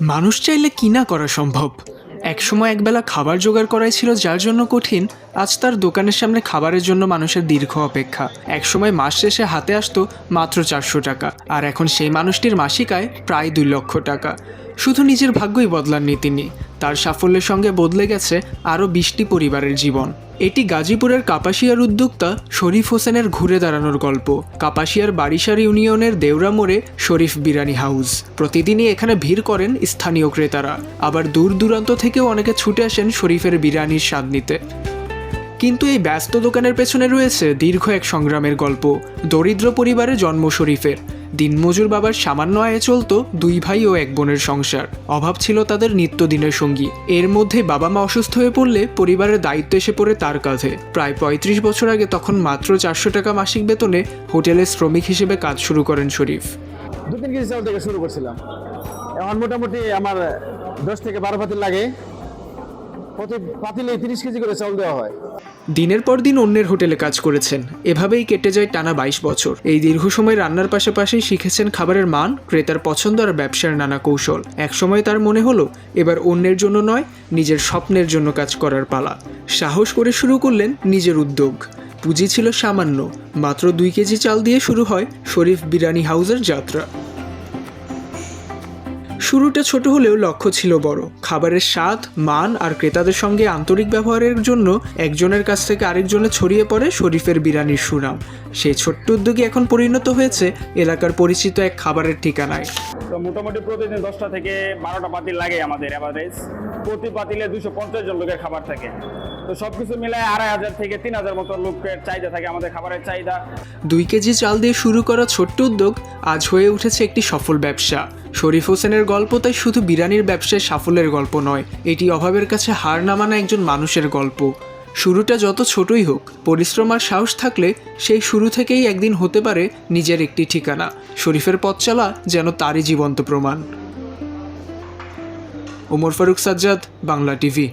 মানুষ চাইলে কি না করা সম্ভব। একসময় একবেলা খাবার জোগাড় করাই ছিল যার জন্য কঠিন, আজ তার দোকানের সামনে খাবারের জন্য মানুষের দীর্ঘ অপেক্ষা। একসময় মাস শেষে হাতে আসতো মাত্র 400 টাকা, আর এখন সেই মানুষটির মাসিক আয় প্রায় 2 লক্ষ টাকা। শুধু নিজের ভাগ্যই বদলাননি তিনি, তার সাফল্যের সঙ্গে বদলে গেছে আরও 20টি পরিবারের জীবন। এটি গাজীপুরের কাপাসিয়ার উদ্যোক্তা শরীফ হোসেনের ঘুরে দাঁড়ানোর গল্প। কাপাসিয়ার বারিশার ইউনিয়নের দেউরা মোড়ে শরীফ বিরিয়ানি হাউস। প্রতিদিনই এখানে ভিড় করেন স্থানীয় ক্রেতারা, আবার দূর দূরান্ত থেকেও অনেকে ছুটে আসেন শরীফের বিরিয়ানির স্বাদ নিতে। কিন্তু এই ব্যস্ত দোকানের পেছনে রয়েছে দীর্ঘ এক সংগ্রামের গল্প। দরিদ্র পরিবারে জন্ম শরীফের। দিনমজুর বাবার সামান্য আয়ে চলত 2 ভাই ও 1 বোনের সংসার। অভাব ছিল তাদের নিত্যদিনের সঙ্গী। এর মধ্যে বাবা মা অসুস্থ হয়ে পড়লে পরিবারের দায়িত্ব এসে পড়ে তার কাঁধে। প্রায় 35 বছর আগে তখন মাত্র 400 টাকা মাসিক বেতনে হোটেলের শ্রমিক হিসেবে কাজ শুরু করেন শরীফ। 2-3 কেজি চাউল থেকে শুরু করছিলাম। এখন মোটামুটি আমার 10 থেকে 12 পাতিল লাগে। প্রতি পাতিলে 30 কেজি করে চাউল দেওয়া হয়। দিনের পর দিন অন্যের হোটেলে কাজ করেছেন, এভাবেই কেটে যায় টানা 22 বছর। এই দীর্ঘ সময় রান্নার পাশাপাশি শিখেছেন খাবারের মান, ক্রেতার পছন্দ আর ব্যবসার নানা কৌশল। একসময় তার মনে হলো এবার অন্যের জন্য নয়, নিজের স্বপ্নের জন্য কাজ করার পালা। সাহস করে শুরু করলেন নিজের উদ্যোগ। পুঁজি ছিল সামান্য, মাত্র 2 কেজি চাল দিয়ে শুরু হয় শরীফ বিরিয়ানি হাউসের যাত্রা। শুরুটা ছোট হলেও লক্ষ্য ছিল বড়। খাবারের স্বাদ, মান আর ক্রেতাদের সঙ্গে আন্তরিক ব্যবহারের জন্য একজনের কাছ থেকে আরেকজনে ছড়িয়ে পড়ে শরীফের বিরিয়ানির সুনাম। সেই ছোট্ট উদ্যোগে এখন পরিণত হয়েছে এলাকার পরিচিত এক খাবারের ঠিকানায়। তো মোটামুটি প্রতিদিন 10টা থেকে 12টা পাতিল লাগে আমাদের এভারেজ। প্রতি পাতিলে 250 জন লোকের খাবার থাকে। তো সবকিছু মিলায় 2500 থেকে 3000 মতো লোকের চাহিদা থাকে আমাদের খাবারের চাহিদা। 2 কেজি চাল দিয়ে শুরু করা ছোট্ট উদ্যোগ আজ হয়ে উঠেছে একটি সফল ব্যবসা। শরীফ হোসেনের গল্প তাই শুধু বিরিয়ানির ব্যবসায় সাফল্যের গল্প নয়, এটি অভাবের কাছে হার না মানা একজন মানুষের গল্প। শুরুটা যত ছোটই হোক, পরিশ্রম আর সাহস থাকলে সেই শুরু থেকেই একদিন হতে পারে নিজের একটি ঠিকানা। শরীফের পথ চলা যেন তারই জীবন্ত প্রমাণ। ওমর ফারুক সাজ্জাদ, বাংলা টিভি।